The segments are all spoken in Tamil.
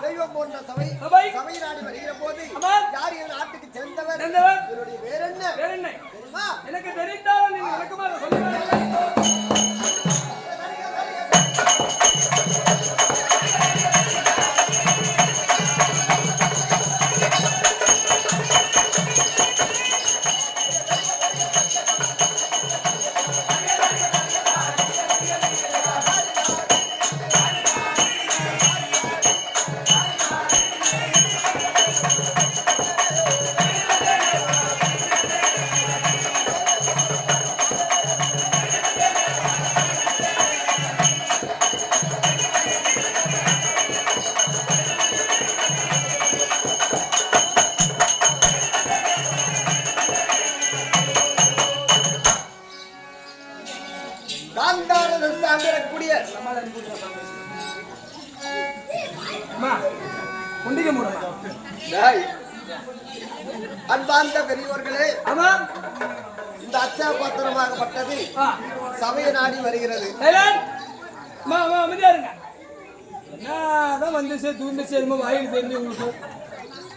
தெய்வம் போன்ற சபை நாடி வருகிற போது யார் என் நாட்டுக்கு சேர்ந்தவர் இவருடைய வேற என்ன எனக்கு தெரிந்தாலும் நீங்க விளக்கமாக சொல்லுங்க. அன்பார்ந்த பெரியவர்களே, இந்த அச்சா பத்திரமாகப்பட்டது சபையை நாடி வருகிறது.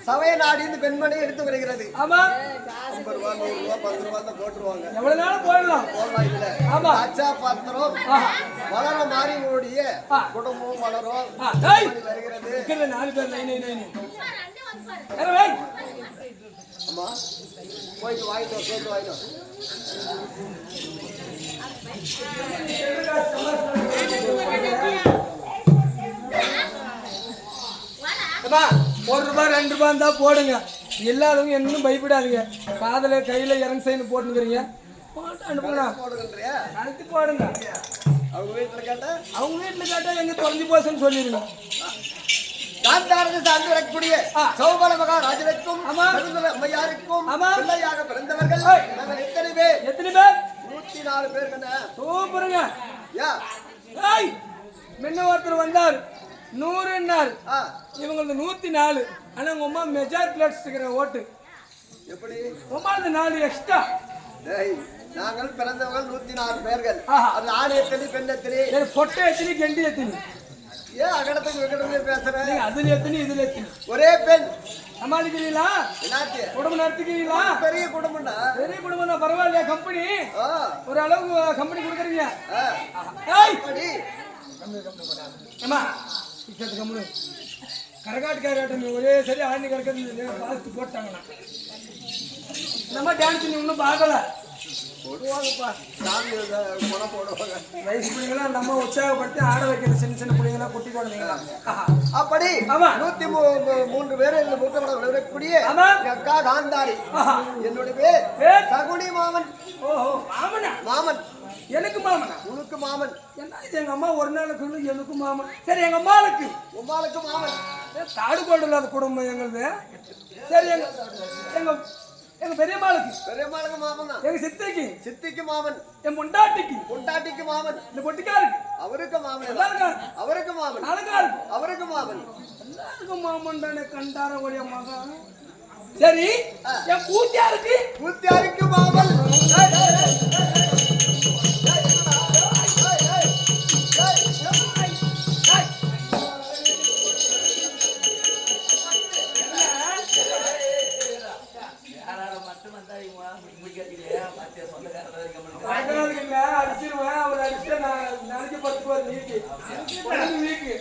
சபையை நாடி இந்த பெண்மணி எடுத்து வருகிறது. ஆமா, 50 ரூபா 100 ரூபா 10 ரூபா தான் போட்டுருவாங்க. எவ்வளவு நாளும் போடலாம். இதுல அச்சா பாத்திரம் வளர மாறினுடைய குடும்பம் வளரும் வருகிறது. 4 பேர் அம்மா போயிட்டு வாங்கிட்டு கேட்டு வாங்கிட்டு ₹1 2 இருந்தா போடுங்க. எல்லாரும் இன்னும் பயப்படாதீங்க. காதல கையில இறங்கு சைன் போட்டுக்கிறீங்க. அனுப்பி போடுங்க. அவங்க வீட்டுல கேட்டா எங்க தொலைஞ்சு போச்சுன்னு சொல்லிருங்க. காந்தாரது சார்ந்து வரக்கூடிய சௌபல மகாராஜனுக்கும் அம்மையாருக்கும் பிள்ளையாக பிறந்தவர்கள் நாங்கள் எத்தனை பேர்? 104 பேர். சூப்பருங்க. முன்ன ஒருத்தர் வந்தார் 100 இவங்களுக்கு 104. ஆனா உங்க அம்மா மெஜாரிட்டி இருக்கிற ஓட்டு எப்படி உமாது 4 எக்ஸ்ட்ரா. நாங்கள் பிறந்தவர்கள் 104 பேர்கள். அது ஆடு எத்தனை பெண் எத்தனை பொட்டை எத்தனை கெண்டி எத்தனை ஏன் அகடத்துக்கு விகடமே பேசுறேன்? அதுல எத்தனை இதுல எத்தனை ஒரே பெண் சமாளிக்கிறீங்களா? குடும்பம் நடத்திக்கிறீங்களா? பெரிய குடும்பம் தான் பரவாயில்லையா? கம்பெனி ஒரு அளவு கம்பெனி கொடுக்குறீங்க. கரகாட்டுக்கார ஒரே சரி ஆண்டி கிடக்கிறது பார்த்து போட்டாங்கண்ணா. நம்ம டான்ஸ் இன்னும் பார்க்கல. போடுவாங்கப்பா, போடுவாங்க. வயசு பிள்ளைங்களா நம்ம உற்சாகப்படுத்தி ஆட வைக்கிற சின்ன பிள்ளைங்களா குட்டி குழந்தைங்களா. அப்படி 103 பேர் இந்த மூத்தப்பட விளைவிடக்கூடிய அக்கா காந்தாரி. என்னுடைய பேர் சகுனி மாமன். ஓஹோ, மாமனா? மாமன். எனக்கு மாமனா? உனக்கு மாமன். என்ன இது? எங்க அம்மா ஒரு நாளுக்கு எனக்கு மாமன். சரி, எங்க அம்மாளுக்கு மாமன். தாடுபாடு இல்லாத குடும்பம் எங்களுது. சரி, எங்க எங்க பெரியம்மாளுக்கு பெரியம்மாளுக்கு மாமன் தான். எங்க சித்திக்கு சித்திக்கு மாமன். என் பொண்டாட்டிக்கு பொண்டாட்டிக்கு மாமன். இந்த பொட்டிக்காருக்கு அவருக்கு மாமன். எல்லாருக்கும் அவருக்கு மாமன். நாளுக்காருக்கு அவருக்கு மாமன். எல்லாருக்கும் மாமன் தானே கண்டார ஒரே மகன். சரி என் பூத்தியாருக்கு பூத்தியாருக்கு மாமன். அடிச்சிருவேன் அவர் அடிச்சு நான் நினைக்க பத்து வீக்கு வீக்கு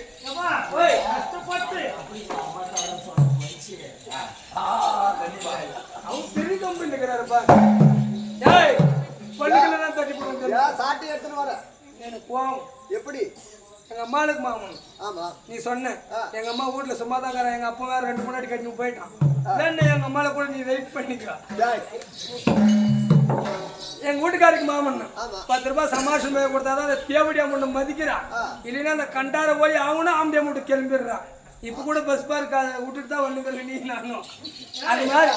அவன் பெரிய கம்பெனி இருக்கிறாருப்பா. ஏய் பள்ளிகளை தட்டி போடுங்க. சாட்டி எடுத்துட்டு வர எனக்கு போவோம். எப்படி எங்க அம்மாளுக்கு மாமன். ஆமா நீ சொன்ன எங்க அம்மா வீட்டுல சும்மா தான் இருக்கிற. எங்க அப்பா வேற 2 முன்னாடி கட்டி போயிட்டான். எங்க அம்மால கூட நீ வெயிட் பண்ணிக்க. எங்க வீட்டுக்காருக்கு மாமன் 10 ரூபாய் சமாஷம் போய் கொடுத்தாதான் அந்த தேவடியா முன்ன மதிக்கிறான். இல்லைன்னா அந்த கண்டார போய் அவனும் ஆம்படியா மட்டும் கிளம்பிடுறான். இப்ப கூட பஸ் பார்க்க விட்டுட்டு தான் வந்துக்கல நீ நானும். அது மாதிரி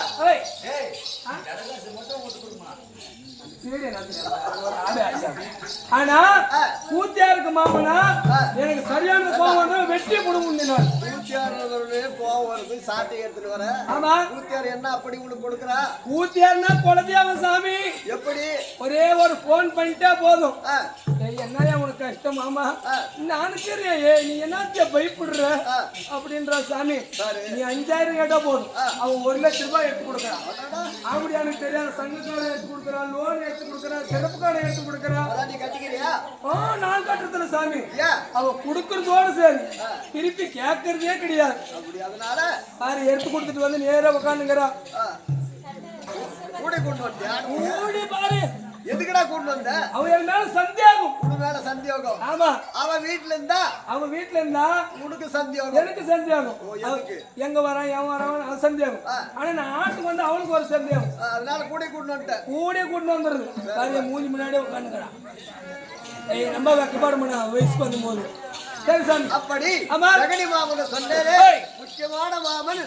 ஆனா பூத்தியாருக்கு மாமனா எனக்கு சரியான கோவம் வந்து வெட்டி கொடுங்க. கோவம் வருது சாட்டை எடுத்துட்டு வர. ஆமா பூத்தியார் என்ன அப்படி உனக்கு கொடுக்குறா? பூத்தியார்னா குலதெய்வம் சாமி. எப்படி ஒரே ஒரு போன் பண்ணிட்டா போதும். என்னையா உனக்கு கஷ்டம் மாமா? நானும் தெரியும் நீ என்ன பயப்படுற அப்படின்ற சாமி. நீ 5000 கேட்டா போதும் அவன் 1 லட்சம் ரூபாய் எடுத்து கொடுக்குறான். அப்படி எனக்கு தெரியாத சங்க கார்டு எடுத்து கொடுக்குறான், லோன் எடுத்து கொடுக்குறான், சிறப்பு கார்டு எடுத்து கொடுக்குறான். நீ கட்டிக்கிறியா? நான் கட்டுறதுல சாமி. அவ கொடுக்கறதோட சரி திருப்பி கேட்கறதே கிடையாது. அப்படி அதனால பாரு எடுத்து கொடுத்துட்டு வந்து நேரா உட்காந்துங்கிறான். கூடி கொண்டு வந்தியா? கூடி பாரு எதுக்குடா கொண்டு வந்த? அவன் என் மேல சந்தேகம். உன் மேல சந்தேகம்? ஆமா. அவன் வீட்டுல இருந்தா உனக்கு சந்தேகம், எனக்கு சந்தேகம். எங்க வரான் எவன் வரான் அது சந்தேகம். ஆனா நான் ஆட்டுக்கு வந்து அவனுக்கு ஒரு சந்தேகம். அதனால கூடி கொண்டு வந்துட்டேன். கூடி கொண்டு வந்துடுது. பாரு மூஞ்சி முன்னாடியே உட்காந்துக்கிறான். ரொம்ப வெக்கப்பாடு பண்ண வயசுக்கு வந்து போது. சரி சாமி அப்படி ஜெகனி மாமன் சொன்னேன். முக்கியமான மாமன்